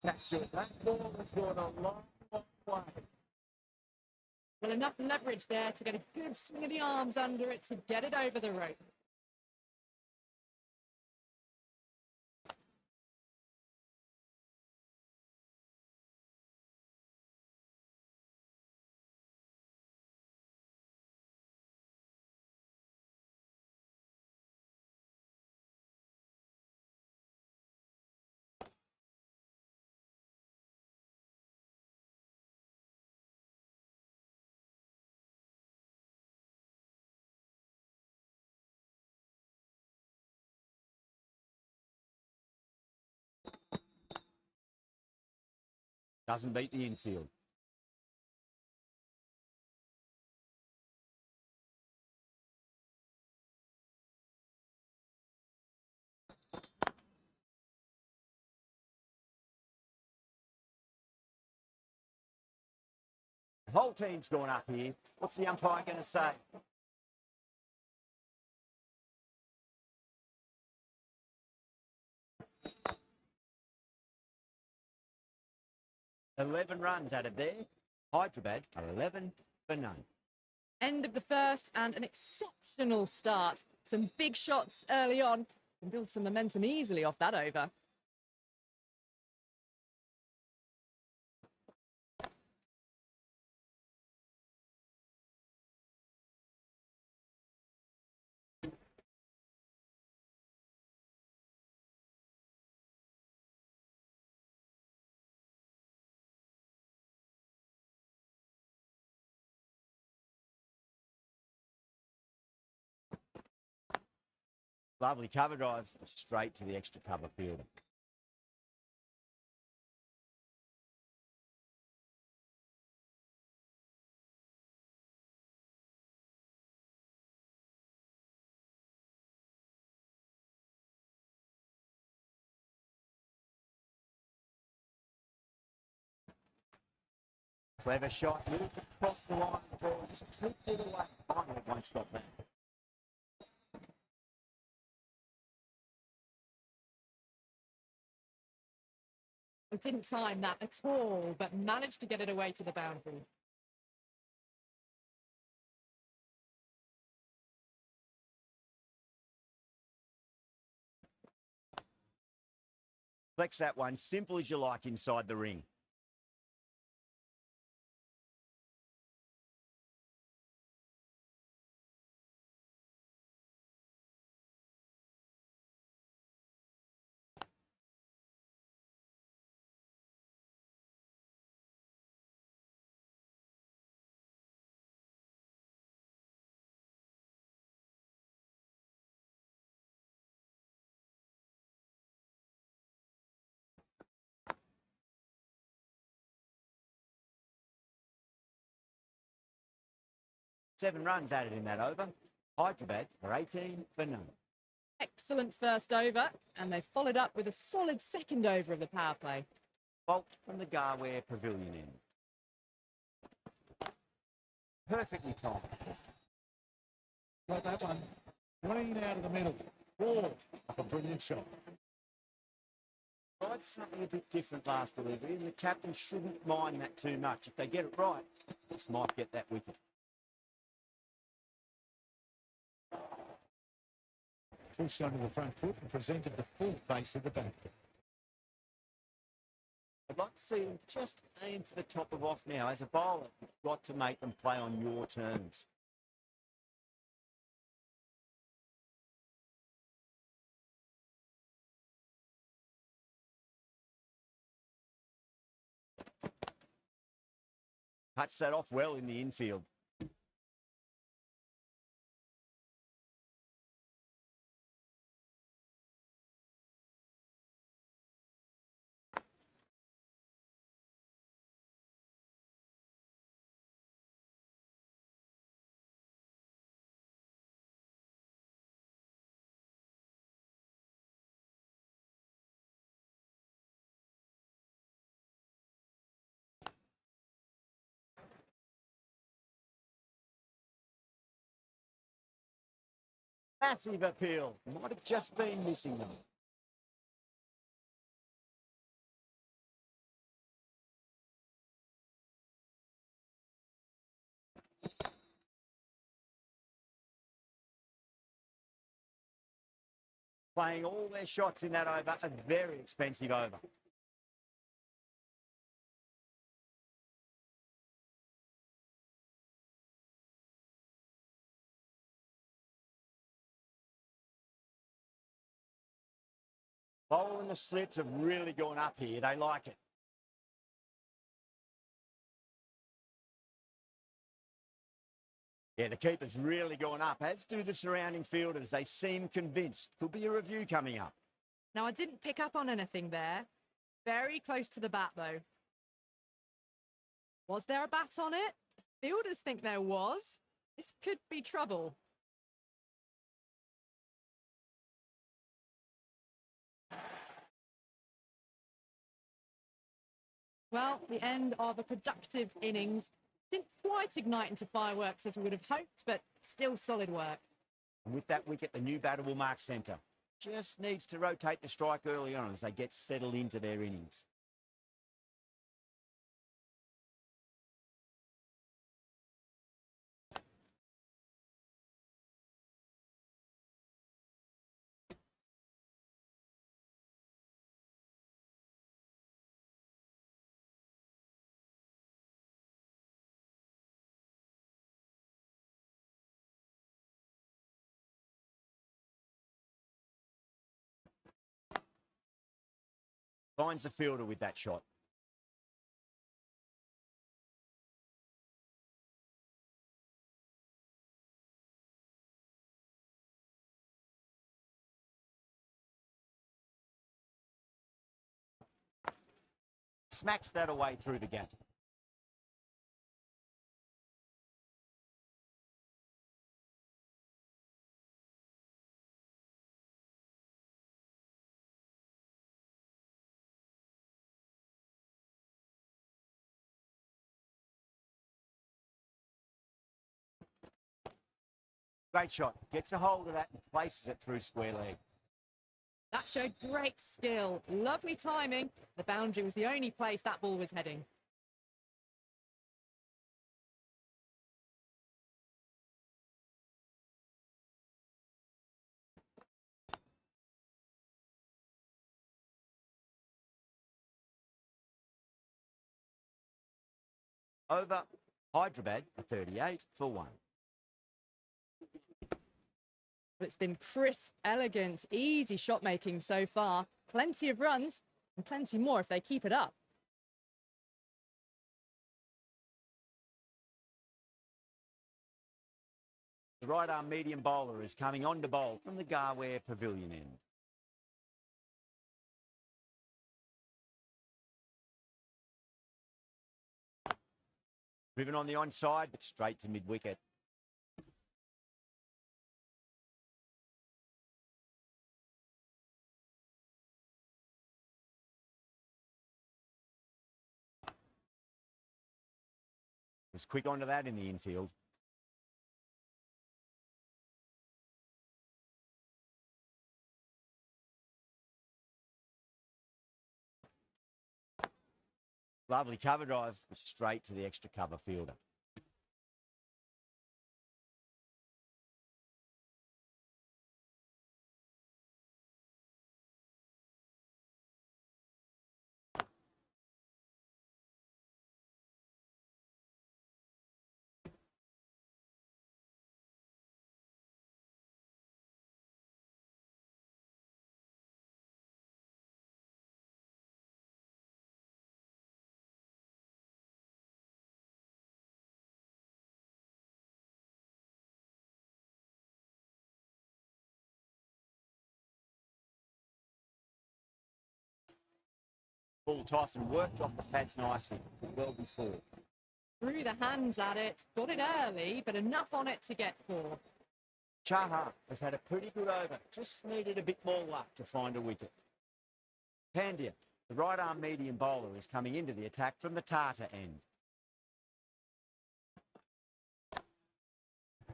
That's it. That ball has gone a long, long way. Well, enough leverage there to get a good swing of the arms under it to get it over the rope. Doesn't beat the infield. The whole team's gone up here. What's the umpire going to say? "11 runs added there. Hyderabad are 11 for none." End of the first and an exceptional start. Some big shots early on and build some momentum easily off that over. Lovely cover drive straight to the extra cover field. Clever shot, moved across the line, the ball just clipped it away. Finally, it won't stop there. I didn't time that at all, but managed to get it away to the boundary. Flex that one, simple as you like inside the ring. Seven runs added in that over. Hyderabad are 18 for none. Excellent first over, and they followed up with a solid second over of the power play. Bolt from the Garware Pavilion end. Perfectly timed. Got that one. Green out of the middle. Ball. A brilliant shot. Tried something a bit different last delivery, and the captain shouldn't mind that too much. If they get it right, this might get that wicket. Pushed onto the front foot and presented the full face of the bat. I'd like to see them just aim for the top of off now. As a bowler, you've got to make them play on your terms. Cuts that off well in the infield. Massive appeal. Might have just been missing them. playing all their shots in that over, a very expensive over. Bowler and the slips have really gone up here. They like it. Yeah, the keeper's really gone up, as do the surrounding fielders. They seem convinced. Could be a review coming up. Now, I didn't pick up on anything there. Very close to the bat, though. Was there a bat on it? Fielders think there was. This could be trouble. Well, the end of a productive innings. Didn't quite ignite into fireworks as we would have hoped, but still solid work. And with that wicket, the new batter will mark centre. Just needs to rotate the strike early on as they get settled into their innings. Finds the fielder with that shot. Smacks that away through the gap. Great shot. Gets a hold of that and places it through square leg. That showed great skill. Lovely timing. The boundary was the only place that ball was heading. Over Hyderabad, 38 for 1. But it's been crisp, elegant, easy shot making so far. Plenty of runs and plenty more if they keep it up. The right arm medium bowler is coming on to bowl from the Garware Pavilion end. Driven on the onside, but straight to mid-wicket. Was quick onto that in the infield. Lovely cover drive, straight to the extra cover fielder. Ball toss and worked off the pads nicely, well before. Threw the hands at it, got it early, but enough on it to get 4. Chahar has had a pretty good over, just needed a bit more luck to find a wicket. Pandya, the right arm medium bowler, is coming into the attack from the Tata end.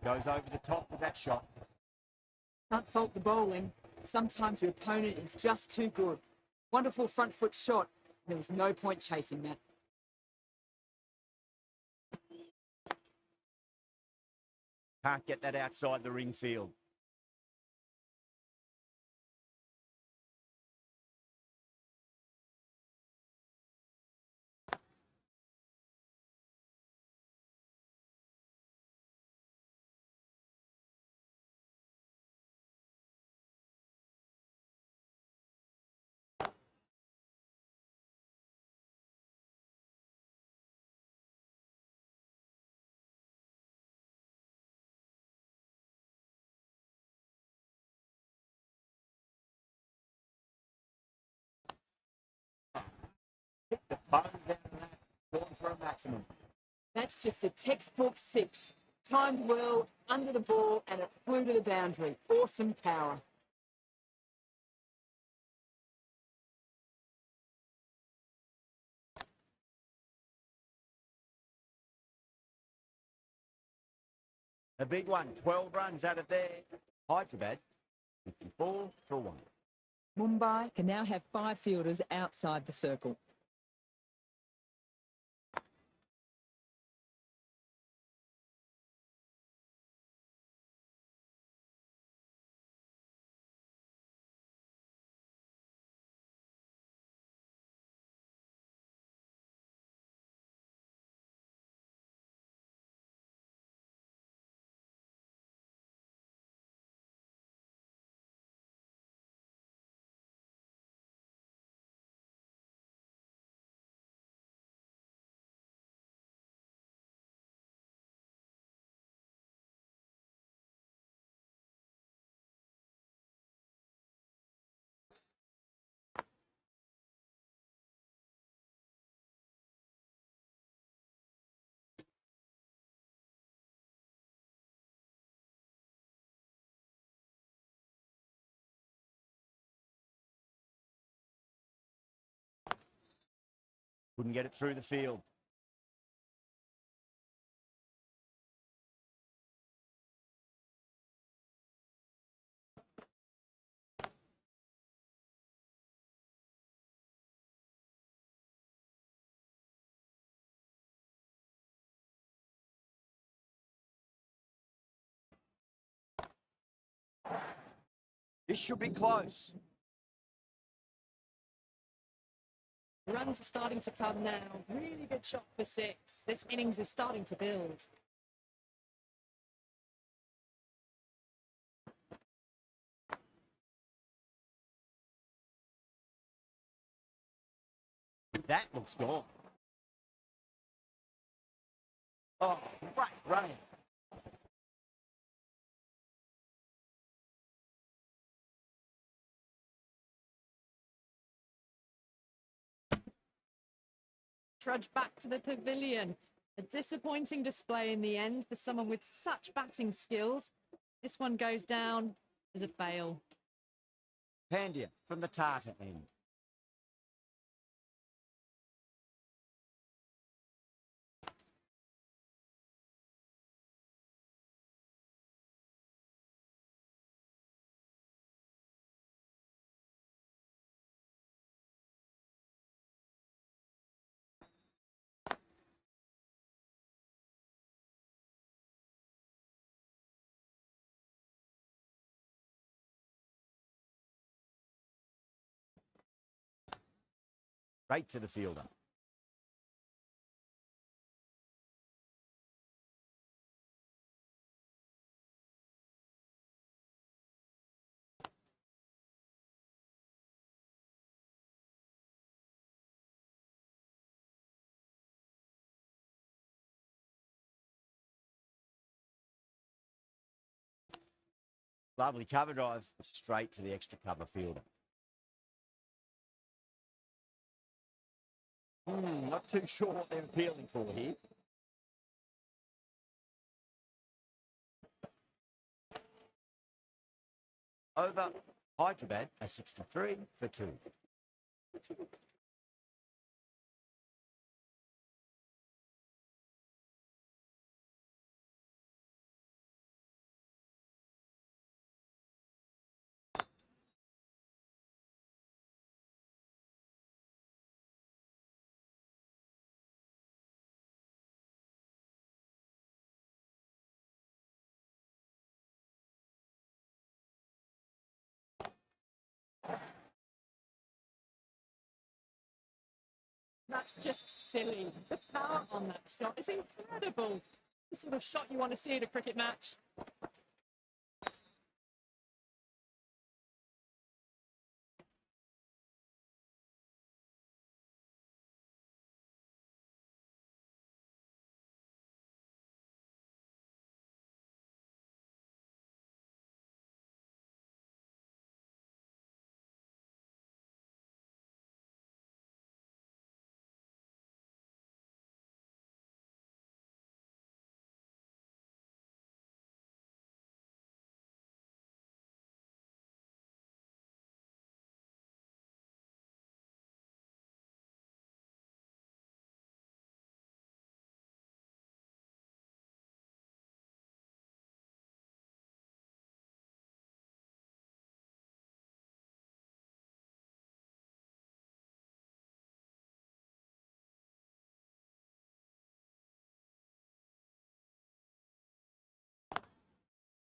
Goes over the top with that shot. Can't fault the bowling. Sometimes your opponent is just too good. Wonderful front foot shot. There was no point chasing that. Can't get that outside the ring field. a maximum. That's just a textbook six. Timed well, under the ball, and it flew to the boundary. Awesome power. A big one, 12 runs out of there. Hyderabad, 54 for 1. Mumbai can now have 5 fielders outside the circle. Couldn't get it through the field. This should be close. Runs are starting to come now. Really good shot for 6. This innings is starting to build. That looks gone. Oh, great running. Trudge back to the pavilion. A disappointing display in the end for someone with such batting skills. This one goes down as a fail. Pandya from the Tata end. Right to the fielder. Lovely cover drive, straight to the extra cover fielder. Not too sure what they're appealing for here. Over Hyderabad, a 63 for 2. That's just silly. The power on that shot is incredible. The sort of shot you want to see at a cricket match.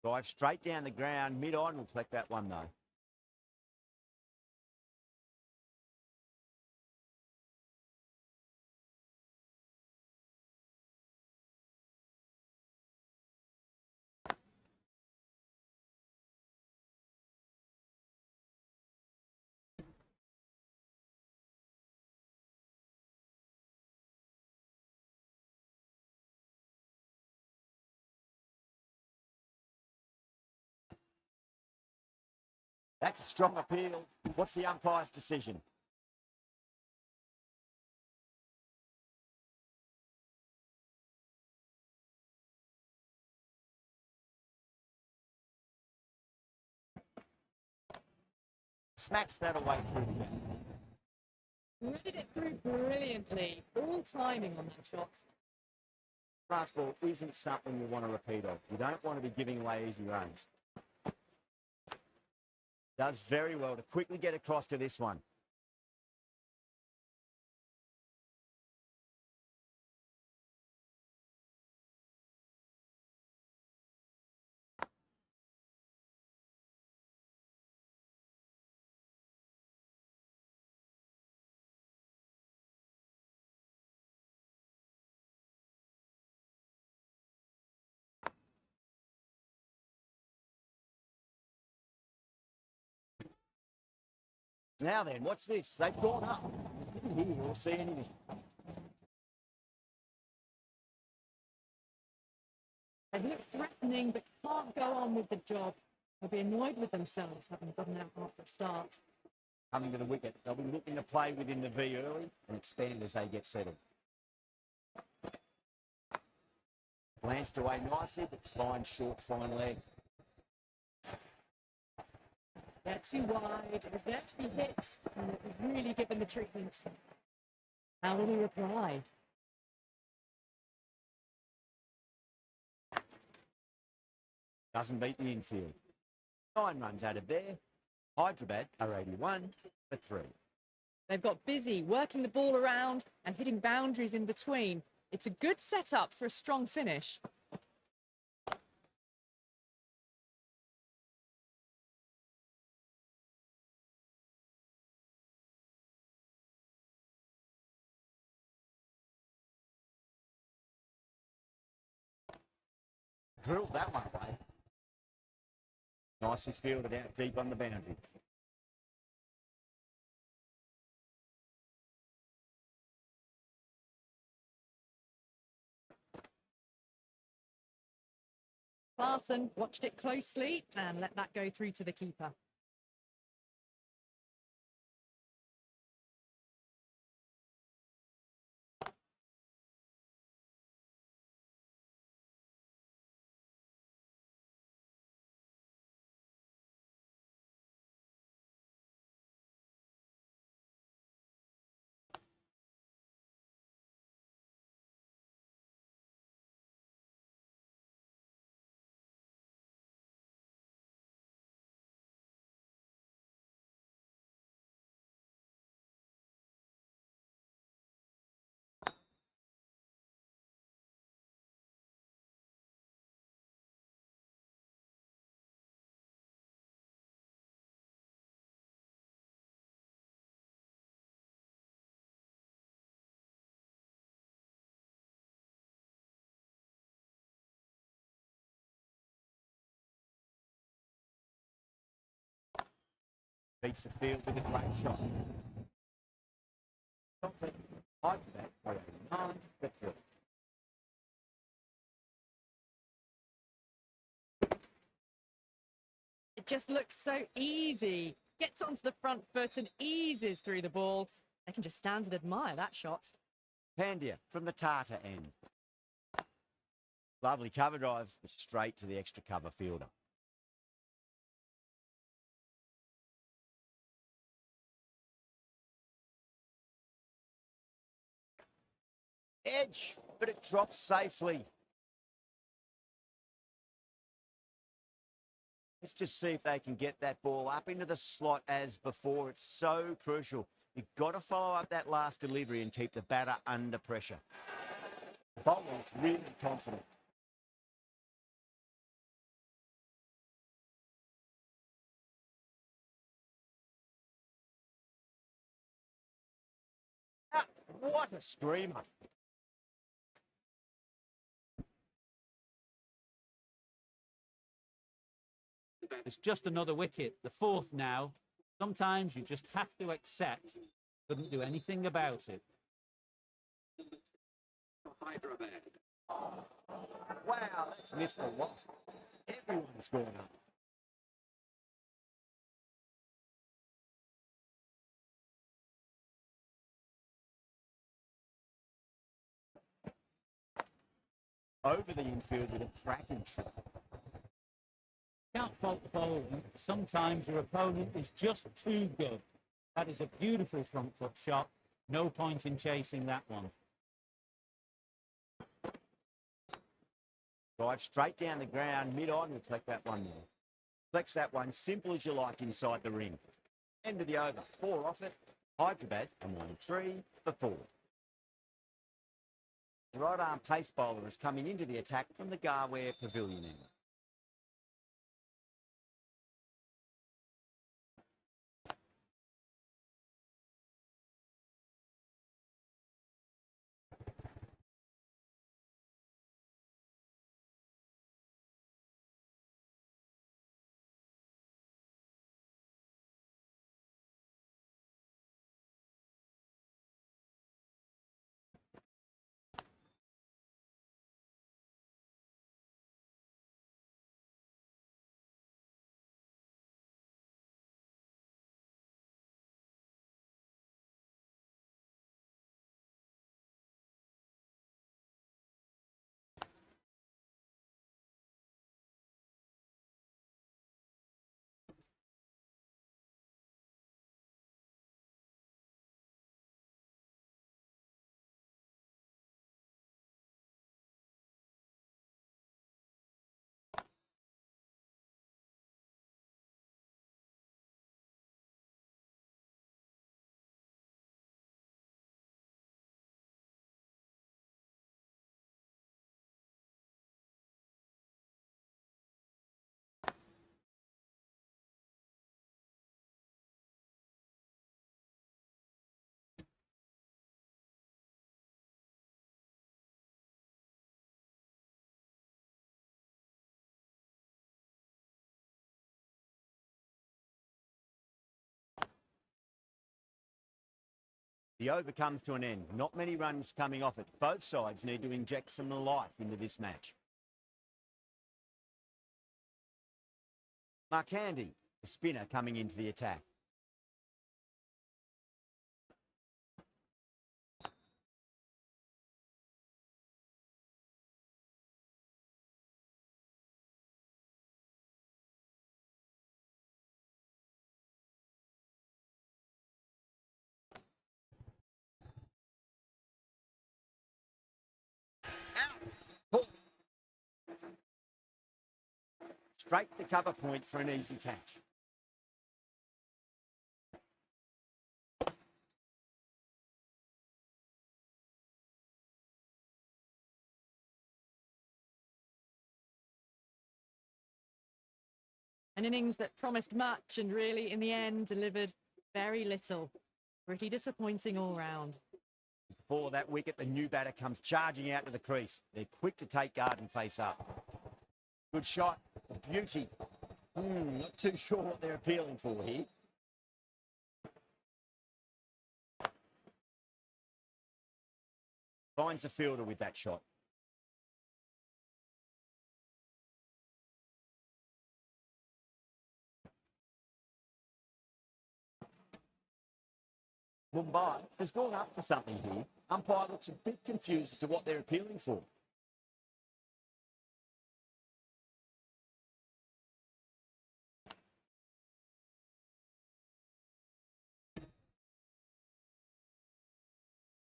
Drive straight down the ground. Mid-on will collect that one, though. That's a strong appeal. What's the umpire's decision? Smacks that away through the net. Read it through brilliantly. All timing on that shot. Fast ball isn't something you want to repeat of. You don't want to be giving away easy runs. Does very well to quickly get across to this one. Now then, what's this? They've gone up. Didn't hear or see anything. They look threatening but can't go on with the job. They'll be annoyed with themselves having gotten out after a start. Coming to the wicket. They'll be looking to play within the V early and expand as they get settled. Glanced away nicely, but fine, short, fine leg. They're too wide. It was there to be hit, and it was really given the treatment. How will he reply? Doesn't beat the infield. 9 runs out of there. Hyderabad are 81 for 3. They've got busy working the ball around and hitting boundaries in between. It's a good setup for a strong finish. Drilled that one away. Nicely fielded out deep on the boundary. Clarkson watched it closely and let that go through to the keeper. Beats the field with a great shot. Hyderabad are 89 for 3. It just looks so easy. Gets onto the front foot and eases through the ball. They can just stand and admire that shot. Pandya from the Tata end. Lovely cover drive, straight to the extra cover fielder. Edge, but it drops safely. Let's just see if they can get that ball up into the slot as before. It's so crucial. You've got to follow up that last delivery and keep the batter under pressure. The bowler's really confident. What a screamer. It's just another wicket, the fourth now. Sometimes you just have to accept. Couldn't do anything about it. Wow, that's missed a lot. Everyone's gone up. Over the infield with a cracking shot. Can't fault the bowling. Sometimes your opponent is just too good. That is a beautiful front foot shot. No point in chasing that one. Drive straight down the ground, mid-on, and collect that one there. Flex that one, simple as you like inside the ring. End of the over, 4 off it. Hyderabad, and 1-3 for 4. The right arm pace bowler is coming into the attack from the Garware Pavilion end. The over comes to an end. Not many runs coming off it. Both sides need to inject some life into this match. Markandi, the spinner, coming into the attack. Pull. Straight to cover point for an easy catch. An innings that promised much and really, in the end, delivered very little. Pretty disappointing all round. Before that wicket, the new batter comes charging out to the crease. They're quick to take guard and face up. Good shot. Beauty. Not too sure what they're appealing for here. Finds the fielder with that shot. Mumbai has gone up for something here. Umpire looks a bit confused as to what they're appealing for.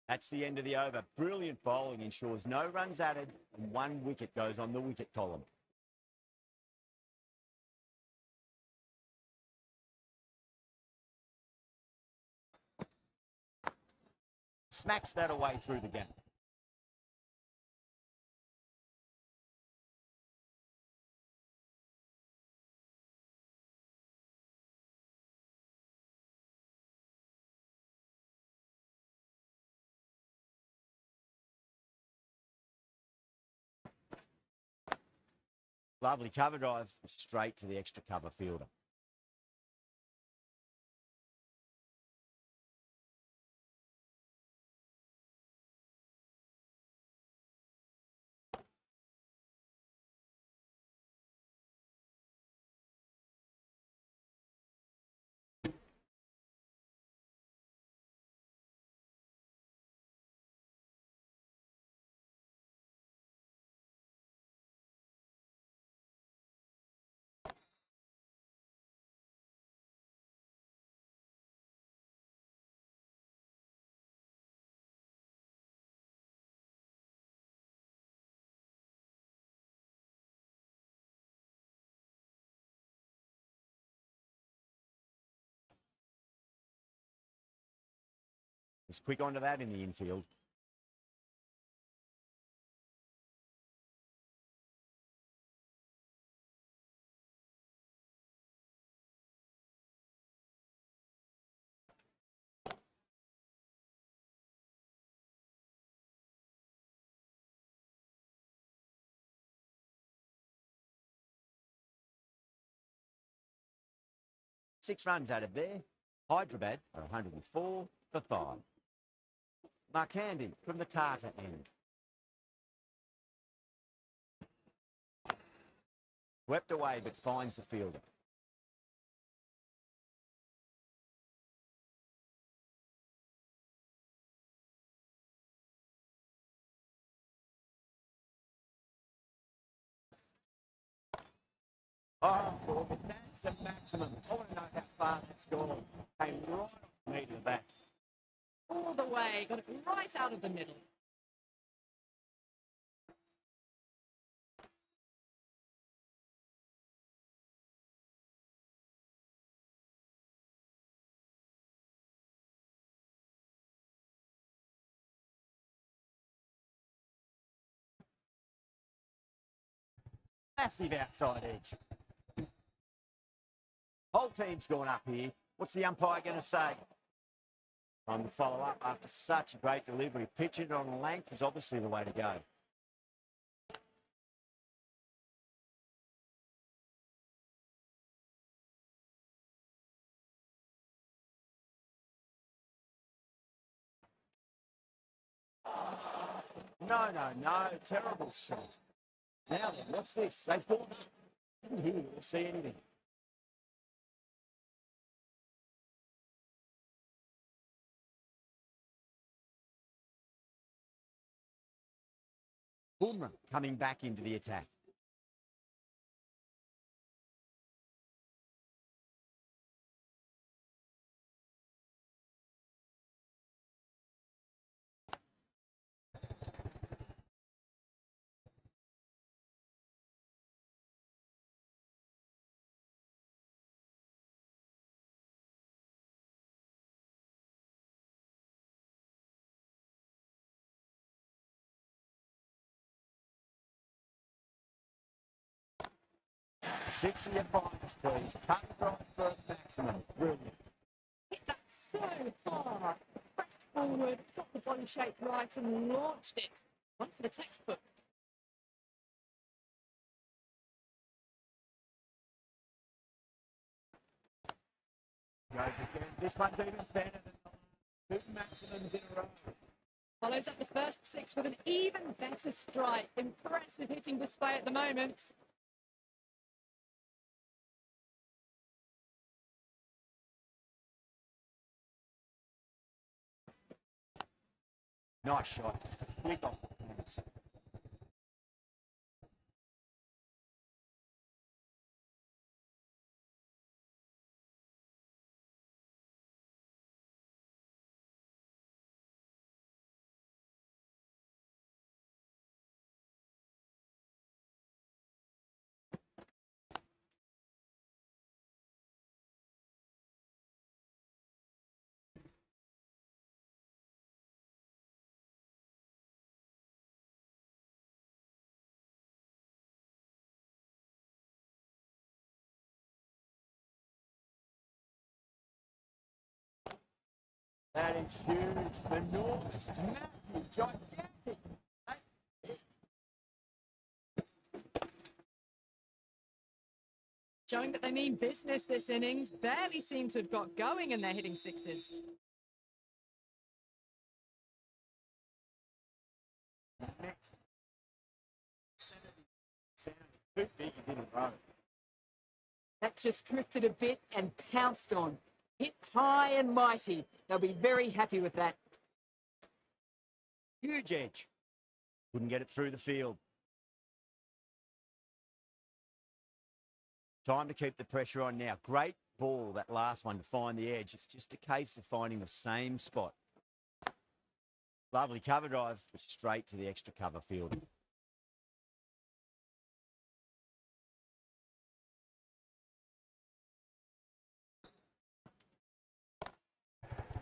That's the end of the over. Brilliant bowling ensures no runs added and 1 wicket goes on the wicket column. Smacks that away through the gap. Lovely cover drive, straight to the extra cover fielder. Just quick onto that in the infield. Six runs out of there. Hyderabad are 104 for 5. Markandi from the Tata end. Swept away but finds the fielder. Oh, boy, that's a maximum. I want to know how far that's gone. Came right off the meat of the bat. All the way, got it right out of the middle. Massive outside edge. Whole team's gone up here. What's the umpire going to say? Time to follow up after such a great delivery. Pitch it on length is obviously the way to go. No. Terrible shot. Now then, what's this? They've gone up. Didn't hear or see anything. Bumrah coming back into the attack. Six of your finest, please. Cut right for a maximum. Brilliant. Hit that so hard. Pressed forward, got the body shape right and launched it. One for the textbook. Goes again. This one's even better than the two maximums in a row. Follows up the first six with an even better strike. Impressive hitting display at the moment. Nice shot. Just a flick off the hands. That is huge, enormous, massive, gigantic. showing that they mean business this innings. Barely seem to have got going and they're hitting sixes. Next. Too big, he didn't run. That just drifted a bit and pounced on. Hit high and mighty. They'll be very happy with that. Huge edge. Couldn't get it through the field. Time to keep the pressure on now. Great ball, that last one, to find the edge. It's just a case of finding the same spot. Lovely cover drive, but straight to the extra cover field.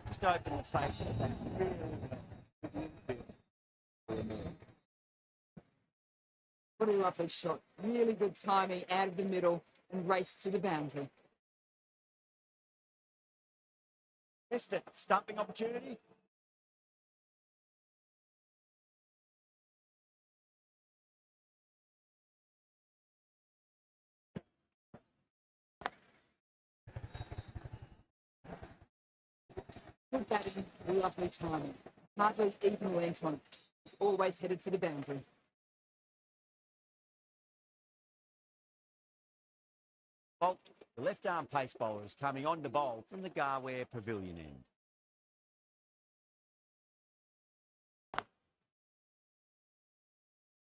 Just open the face of the back. What a lovely shot. Really good timing out of the middle and race to the boundary. Missed it. Stumping opportunity. Good batting, lovely timing. Hardly even went on it. It's always headed for the boundary. Bolt, the left-arm pace bowler, is coming on to bowl from the Garware Pavilion end.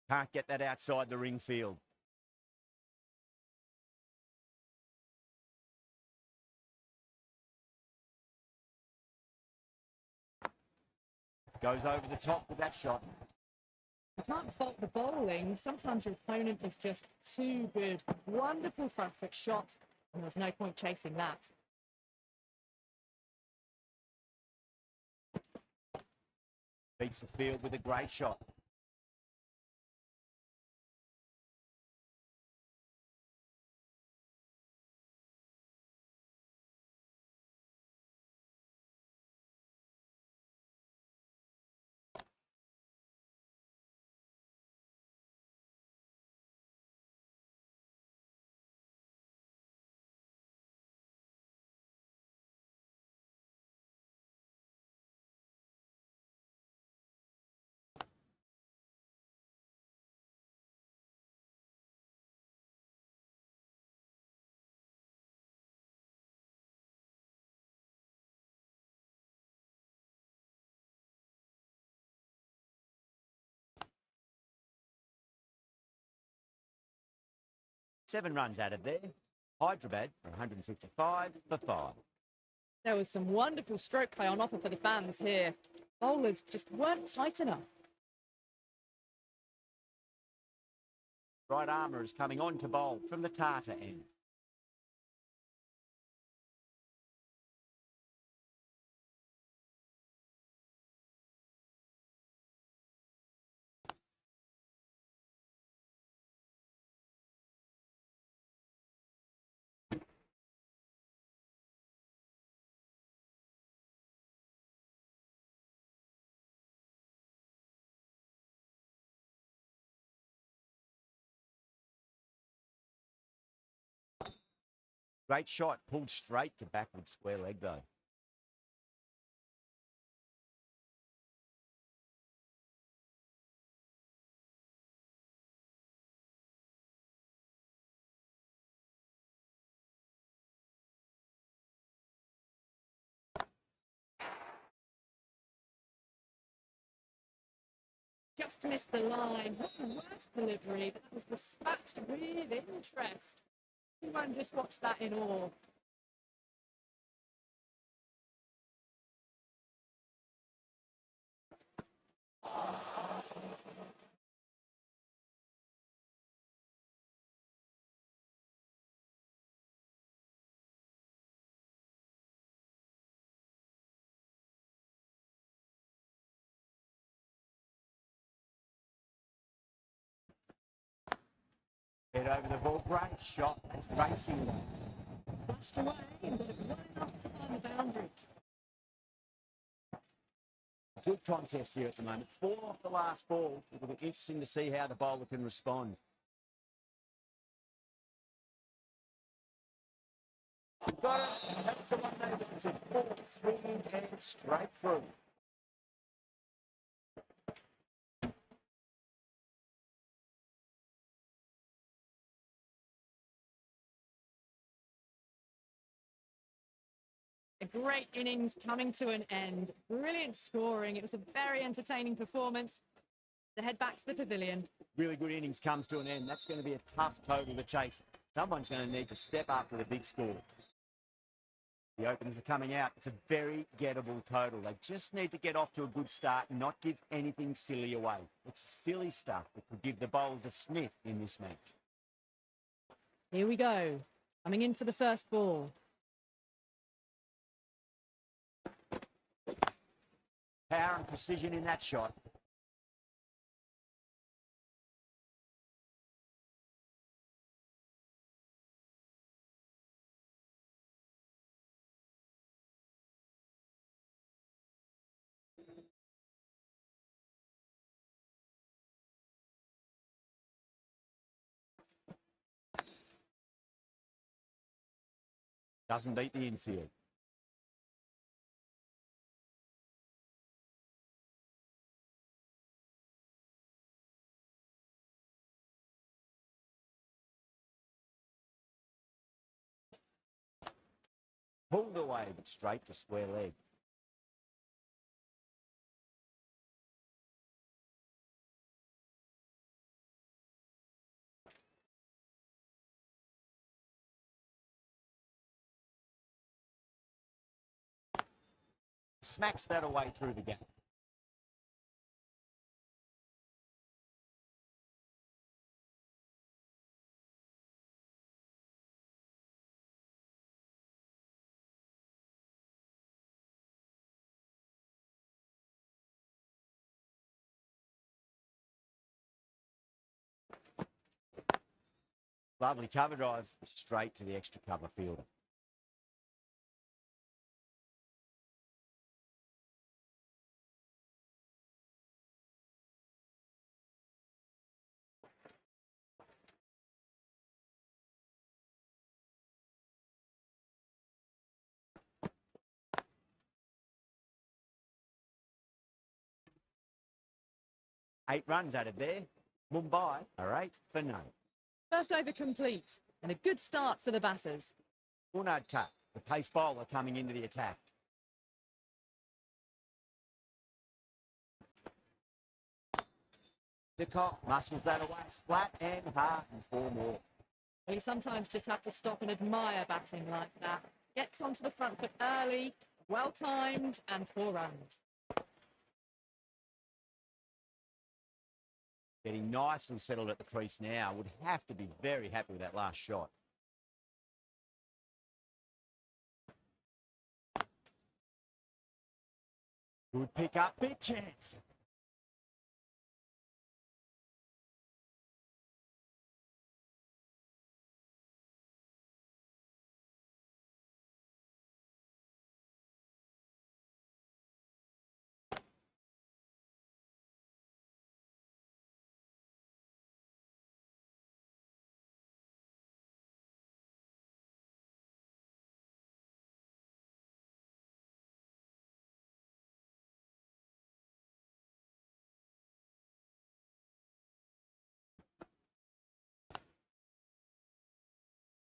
Can't get that outside the ring field. Goes over the top with that shot. You can't fault the bowling. Sometimes your opponent is just too good. Wonderful front foot shot, and there's no point chasing that. Beats the field with a great shot. Seven runs added there. Hyderabad for 155 for 5. There was some wonderful stroke play on offer for the fans here. Bowlers just weren't tight enough. Right armour is coming on to bowl from the Tata end. Great shot, pulled straight to backward square leg though. Just missed the line. Not the worst delivery, but that was dispatched with interest. Everyone just watched that in awe. Head over the ball, great shot. That's racing. Flushed away and got it right enough to find the boundary. Good contest here at the moment. 4 off the last ball. It'll be interesting to see how the bowler can respond. Got it. That's the one they wanted. Full swing and straight through. A great innings coming to an end. Brilliant scoring. It was a very entertaining performance. To head back to the pavilion. Really good innings comes to an end. That's going to be a tough total to chase. Someone's going to need to step up with a big score. The openers are coming out. It's a very gettable total. They just need to get off to a good start and not give anything silly away. It's silly stuff that could give the bowlers a sniff in this match. Here we go. Coming in for the first ball. Power and precision in that shot. Doesn't beat the infield. Pulled away, but straight to square leg. Smacks that away through the gap. Lovely cover drive, straight to the extra cover fielder. Eight runs added there. Mumbai are 8 for none. First over complete and a good start for the batters. Unad cut, the pace bowler coming into the attack. DeCock muscles that away, flat and hard, and 4 more. Well, you sometimes just have to stop and admire batting like that. Gets onto the front foot early, well timed, and 4 runs. Getting nicely settled at the crease now. Would have to be very happy with that last shot. Good pick up, big chance.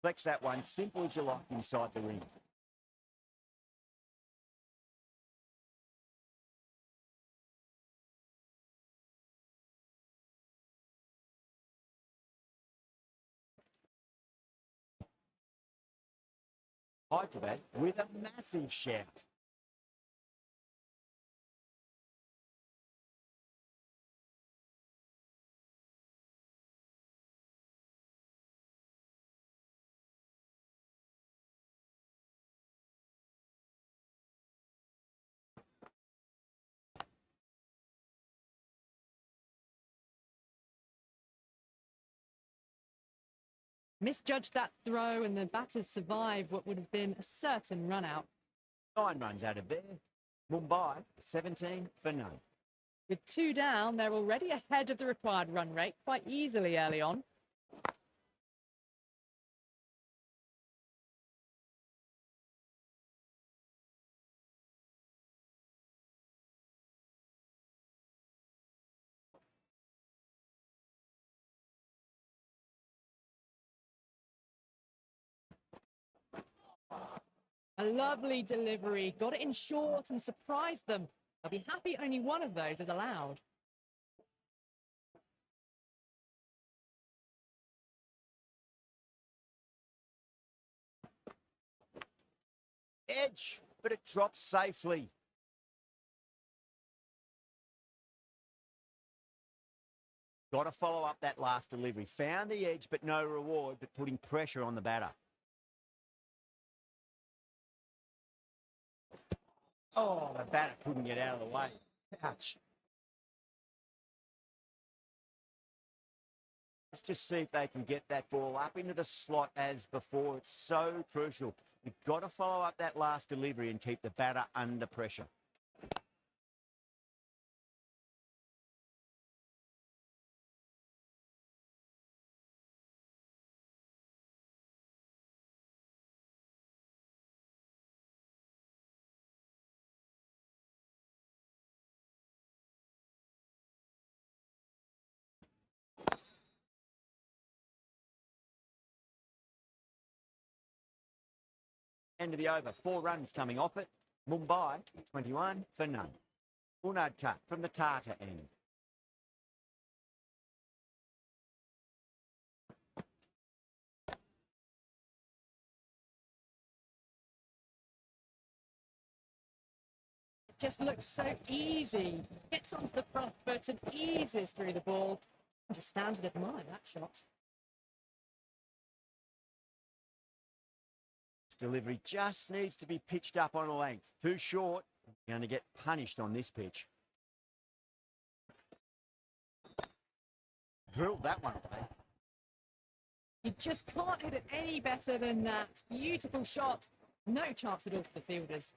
Flex that one, simple as you like inside the ring. Hyderabad with a massive shout. Misjudged that throw and the batters survived what would have been a certain run out. 9 runs added there. Mumbai, 17 for none. With 2 down, they're already ahead of the required run rate quite easily early on. A lovely delivery. Got it in short and surprised them. They'll be happy only one of those is allowed. Edge, but it drops safely. Got to follow up that last delivery. Found the edge, but no reward, but putting pressure on the batter. Oh, the batter couldn't get out of the way. Ouch. Let's just see if they can get that ball up into the slot as before. It's so crucial. You've got to follow up that last delivery and keep the batter under pressure. End of the over. 4 runs coming off it. Mumbai, 21 for none. Unad cut from the Tata end. It just looks so easy. Gets onto the front foot and eases through the ball. Just stands and admire that shot. This delivery just needs to be pitched up on a length. Too short. You're going to get punished on this pitch. Drilled that one away. You just can't hit it any better than that. Beautiful shot. No chance at all for the fielders.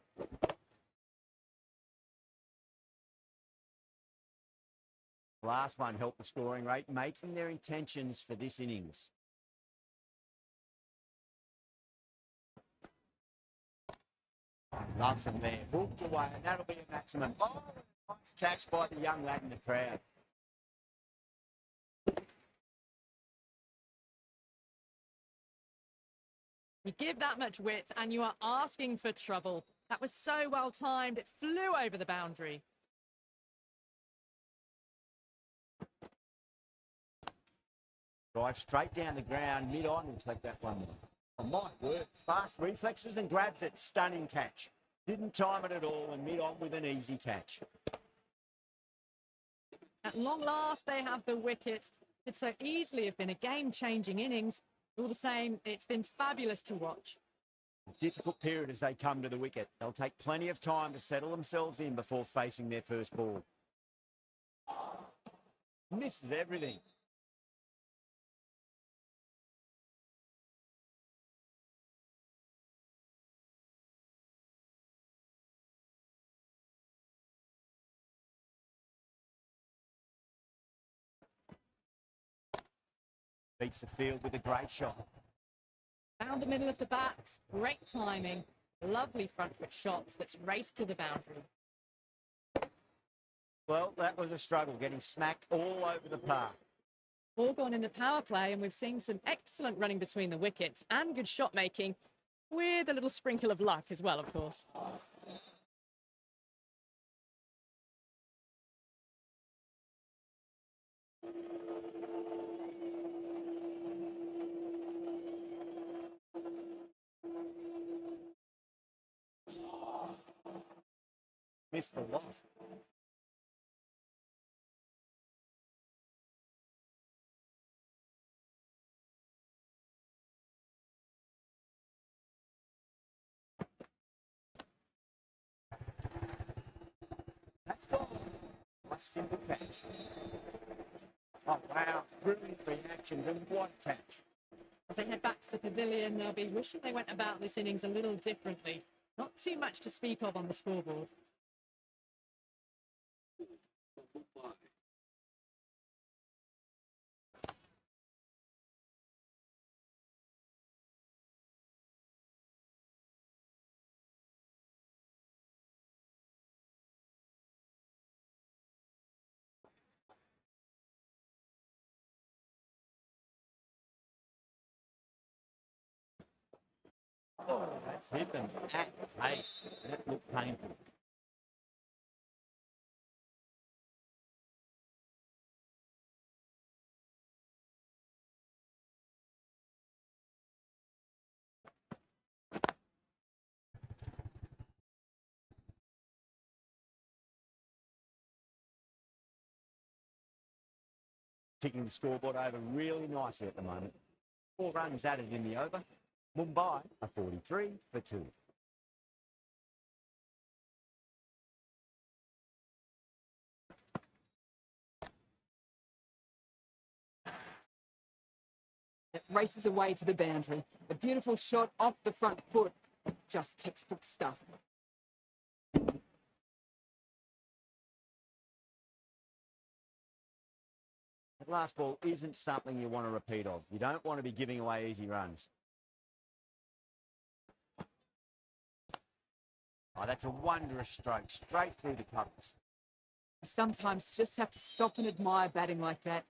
Last one helped the scoring rate, making their intentions for this innings. Loves them there. Hooked away, and that'll be a maximum. Oh, nice catch by the young lad in the crowd. You give that much width and you are asking for trouble. That was so well timed. It flew over the boundary. Drive straight down the ground, mid-on, and collect that one. Oh, my word. Fast reflexes and grabs it. Stunning catch. Didn't time it at all, and mid-on with an easy catch. At long last, they have the wicket. Could so easily have been a game-changing innings. All the same, it's been fabulous to watch. Difficult period as they come to the wicket. They'll take plenty of time to settle themselves in before facing their first ball. Misses everything. Beats the field with a great shot. Down the middle of the bat, great timing. Lovely front foot shots that's raced to the boundary. Well, that was a struggle, getting smacked all over the park. All gone in the power play, and we've seen some excellent running between the wickets and good shot making, with a little sprinkle of luck as well, of course. Missed a lot. That's gone. A simple catch. Oh, wow. Brilliant reactions and what a catch. As they head back to the pavilion, they'll be wishing they went about this innings a little differently. Not too much to speak of on the scoreboard. Oh, that's hit them at pace. That looked painful. Ticking the scoreboard over really nicely at the moment. 4 runs added in the over. Mumbai are 43 for 2. It races away to the boundary. A beautiful shot off the front foot. Just textbook stuff. That last ball isn't something you want to repeat of. You don't want to be giving away easy runs. Oh, that's a wondrous stroke, straight through the covers. You sometimes just have to stop and admire batting like that.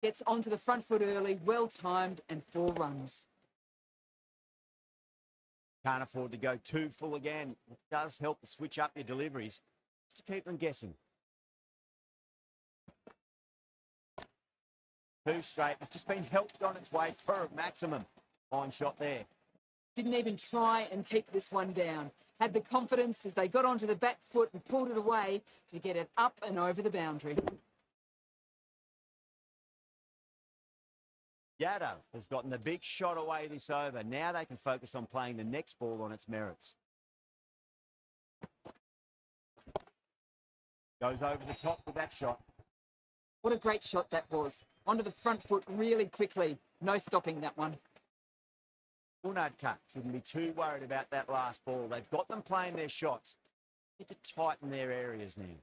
Gets onto the front foot early, well timed, and 4 runs. Can't afford to go too full again. It does help to switch up your deliveries just to keep them guessing. 2 straight. It's just been helped on its way for a maximum. Fine shot there. Didn't even try and keep this one down. Had the confidence as they got onto the back foot and pulled it away to get it up and over the boundary. Yaar has gotten the big shot away this over. Now they can focus on playing the next ball on its merits. Goes over the top with that shot. What a great shot that was. Onto the front foot really quickly. No stopping that one. Unadkat shouldn't be too worried about that last ball. They've got them playing their shots. Need to tighten their areas now.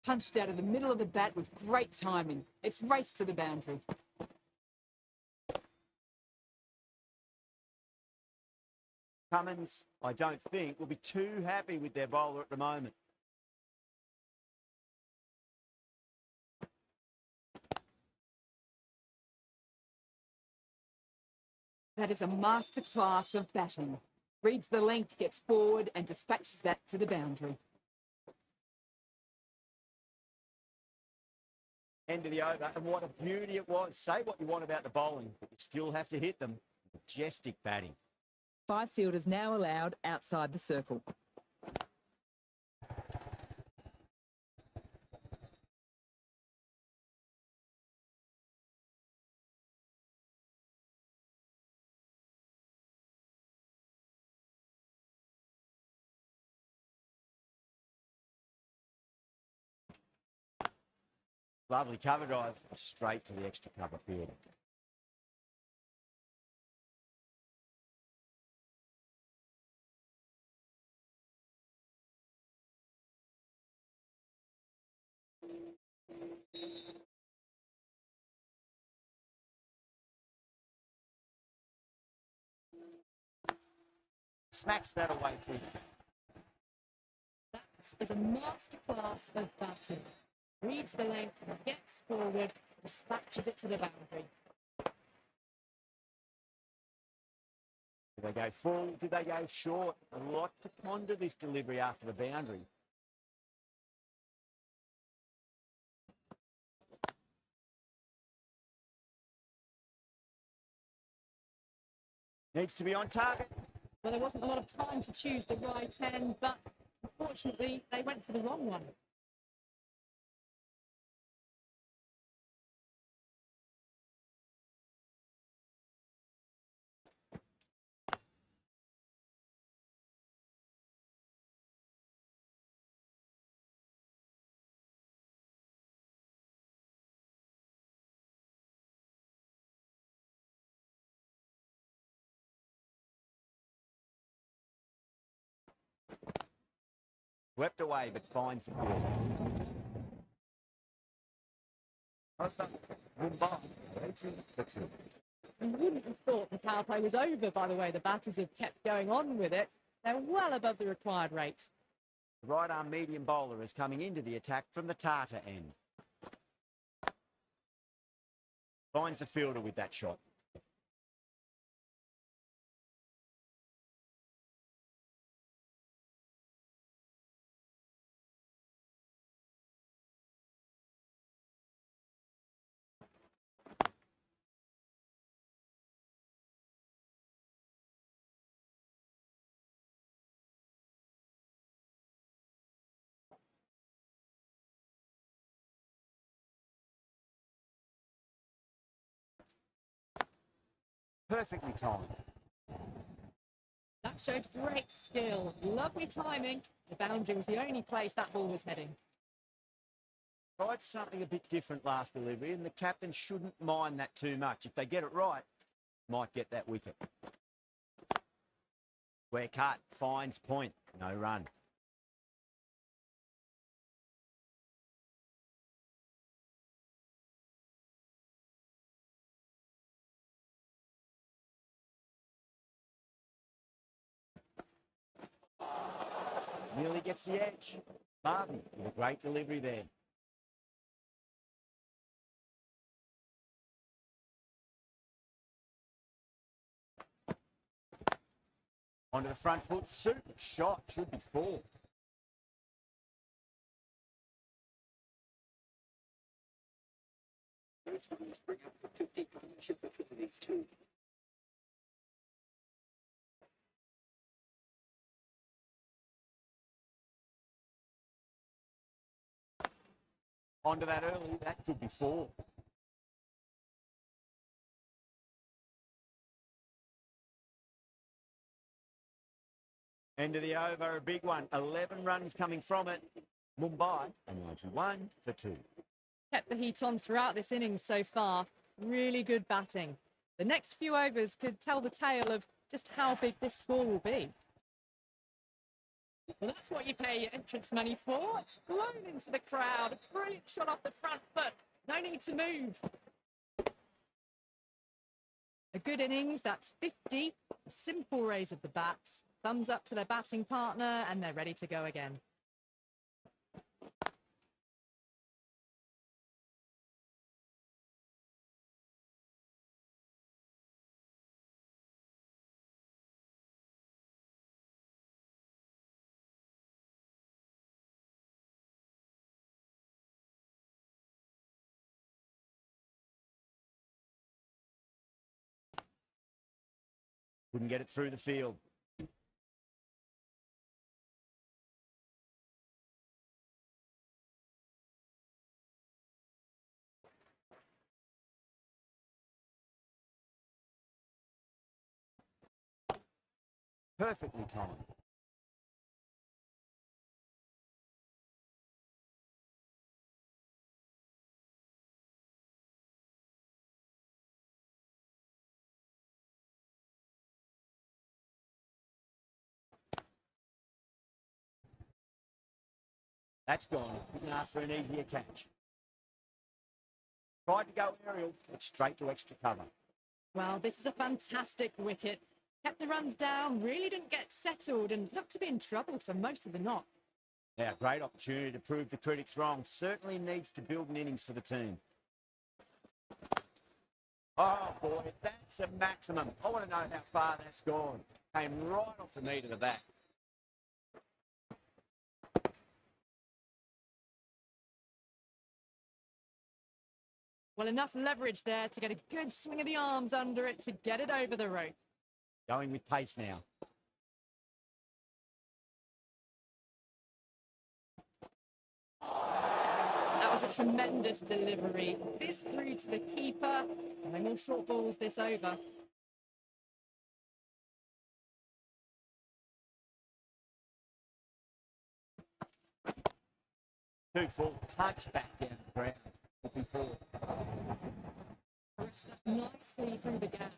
Punched out of the middle of the bat with great timing. It's raced to the boundary. Cummins, I don't think, will be too happy with their bowler at the moment. That is a masterclass of batting. Reads the length, gets forward and dispatches that to the boundary. End of the over, and what a beauty it was. Say what you want about the bowling, but you still have to hit them. Majestic batting. 5 fielders now allowed outside the circle. Lovely cover drive, straight to the extra cover field. Smacks that away through. That is a masterclass of batting. Reads the length, gets forward, dispatches it to the boundary. Did they go full? Did they go short? A lot to ponder this delivery after the boundary. Needs to be on target. Well, there wasn't a lot of time to choose the right end, but unfortunately, they went for the wrong one. Swept away, but finds the field. Mumbai, 18 for 2. You wouldn't have thought the power play was over, by the way. The batters have kept going on with it. They're well above the required rate. The right arm medium bowler is coming into the attack from the Tata end. Finds the fielder with that shot. Perfectly timed. That showed great skill, lovely timing. The boundary was the only place that ball was heading. Tried something a bit different last delivery, and the captain shouldn't mind that too much. If they get it right, might get that wicket. Square cut, finds point, no run. Nearly gets the edge. Marvin with a great delivery there. Onto the front foot, super shot, should be 4. Those numbers bring up the 50 partnership between these two. Onto that early, that could be 4. End of the over, a big one. 11 runs coming from it. Mumbai, and 91 for 2. Kept the heat on throughout this innings so far. Really good batting. The next few overs could tell the tale of just how big this score will be. Well, that's what you pay your entrance money for. It's flown into the crowd. A brilliant shot off the front foot. No need to move. A good innings, that's 50. A simple raise of the bats. Thumbs up to their batting partner, and they're ready to go again. Couldn't get it through the field. Perfectly timed. That's gone. Couldn't ask for an easier catch. Tried to go aerial, but straight to extra cover. Well, this is a fantastic wicket. Kept the runs down, really didn't get settled, and looked to be in trouble for most of the knot. Now, great opportunity to prove the critics wrong. Certainly needs to build an innings for the team. Oh, boy, that's a maximum. I want to know how far that's gone. Came right off the knee to the back. Well, enough leverage there to get a good swing of the arms under it to get it over the rope. Going with pace now. That was a tremendous delivery. Fizzed through to the keeper. No more short balls this over. Two full, punch back down the ground. Before. Pressed that nicely through the gap.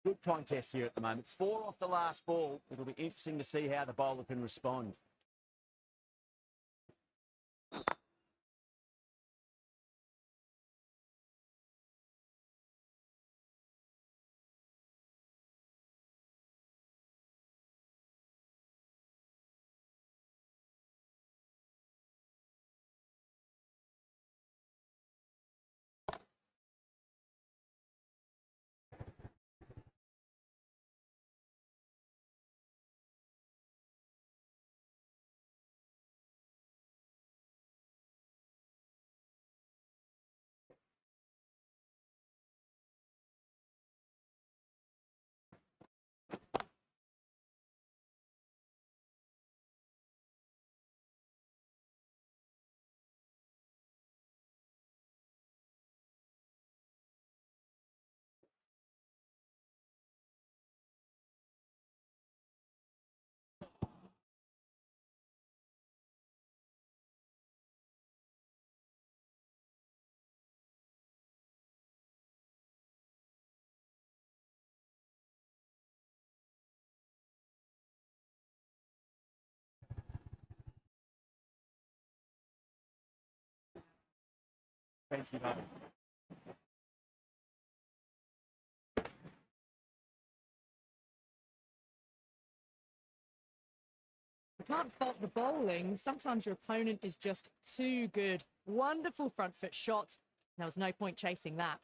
Good contest here at the moment. 4 off the last ball. It'll be interesting to see how the bowler can respond. defensive over. You can't fault the bowling. Sometimes your opponent is just too good. Wonderful front foot shot. There was no point chasing that.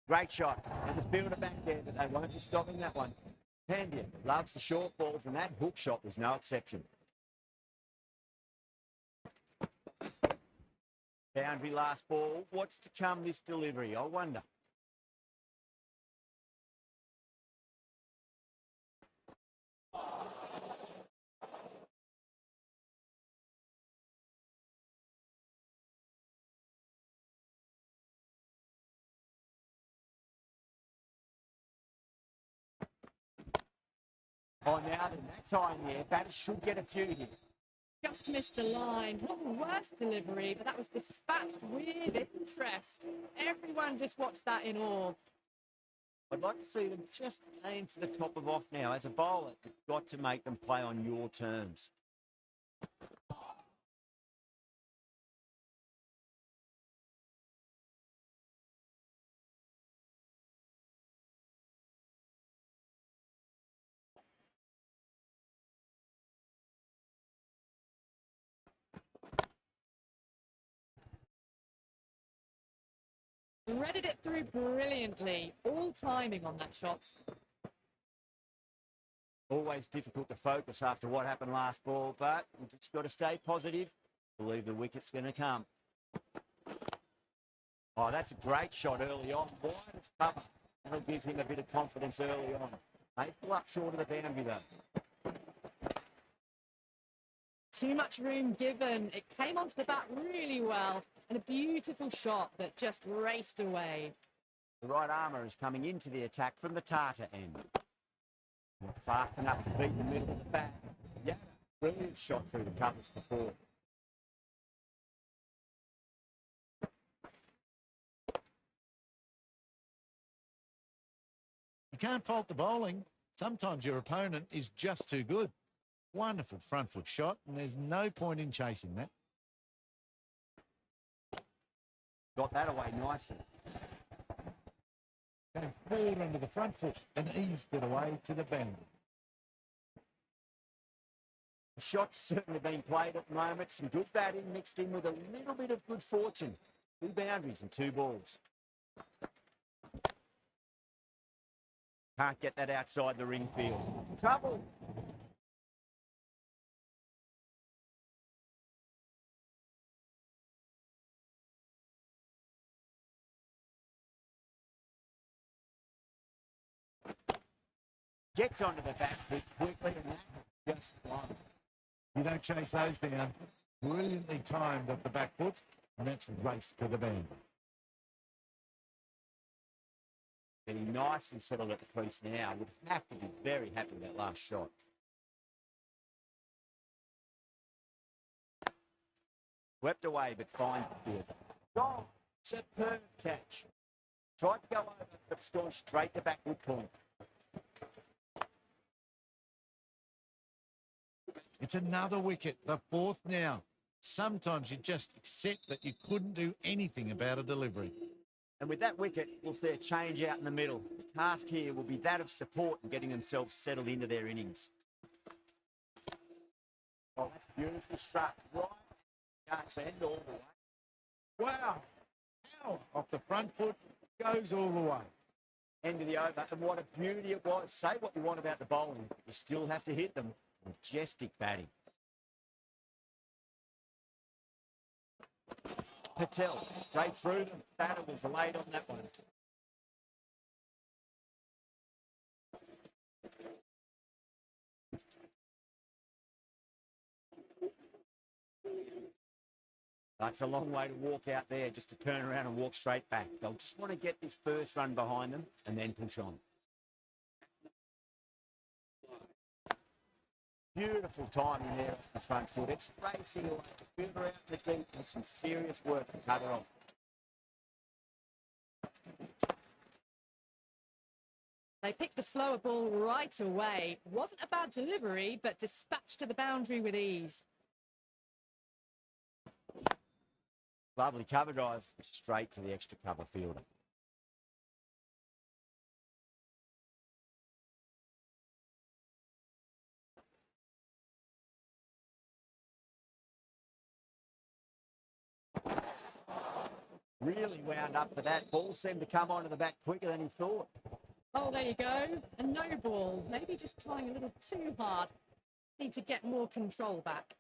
Great shot. There's a fielder back there, but they won't be stopping that one. Panva loves the short balls, and that hook shot was no exception. Boundary last ball. What's to come this delivery? I wonder. Oh, now then, that's high in the air. Batters should get a few here. Just missed the line. Not the worst delivery, but that was dispatched with interest. Everyone just watched that in awe. I'd like to see them just aim for the top of off now. As a bowler, you've got to make them play on your terms. Readied it through brilliantly. All timing on that shot. Always difficult to focus after what happened last ball, but we've just got to stay positive. Believe the wicket's going to come. Oh, that's a great shot early on. Wide of cover. That'll give him a bit of confidence early on. They pull up short of the boundary though. Too much room given. It came onto the bat really well. And a beautiful shot that just raced away. The right armour is coming into the attack from the Tartar end. Not fast enough to beat the middle of the bat. Yeah, brilliant shot through the covers before. You can't fault the bowling. Sometimes your opponent is just too good. Wonderful front foot shot, and there's no point in chasing that. Got that away nicely. Came forward under the front foot and eased it away to the boundary. The shot's certainly being played at the moment. Some good batting mixed in with a little bit of good fortune. 2 boundaries and 2 balls. Can't get that outside the ring field. Trouble. Gets onto the back foot quickly, and that just flies. You don't chase those down. Brilliantly timed off the back foot, and that's raced to the boundary. Getting nice and settled at the crease now. Would have to be very happy with that last shot. Swept away, but finds the field. Gone. Superb catch. Tried to go over, but it's gone straight to backward point. It's another wicket, the 4th now. Sometimes you just accept that you couldn't do anything about a delivery. And with that wicket, we'll see a change out in the middle. The task here will be that of support and getting themselves settled into their innings. Oh, that's beautifully struck. Right. Can't end all the way. Wow! How off the front foot goes all the way. End of the over. And what a beauty it was. Say what you want about the bowling. You still have to hit them. Majestic batting. Patel, straight through them. Batter was late on that one. That's a long way to walk out there, just to turn around and walk straight back. They'll just want to get this first run behind them and then push on. Beautiful timing there off the front foot. It's racing away. The fielder out in the deep with some serious work to cut it off. They picked the slower ball right away. Wasn't a bad delivery, but dispatched to the boundary with ease. Lovely cover drive straight to the extra cover fielder. Really wound up for that. Ball seemed to come onto the back quicker than he thought. Oh, there you go. A no ball. Maybe just trying a little too hard. Need to get more control back.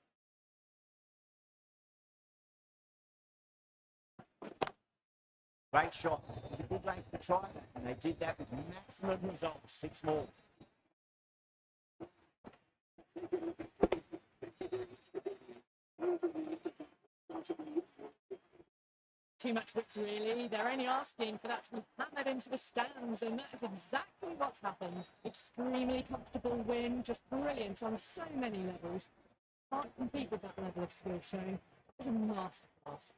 Great shot. It was a good length to try that, and they did that with maximum results. 6 more. Too much width, really. They're only asking for that to be hammered into the stands, and that is exactly what's happened. Extremely comfortable win, just brilliant on so many levels. Can't compete with that level of skill shown. It was a masterclass.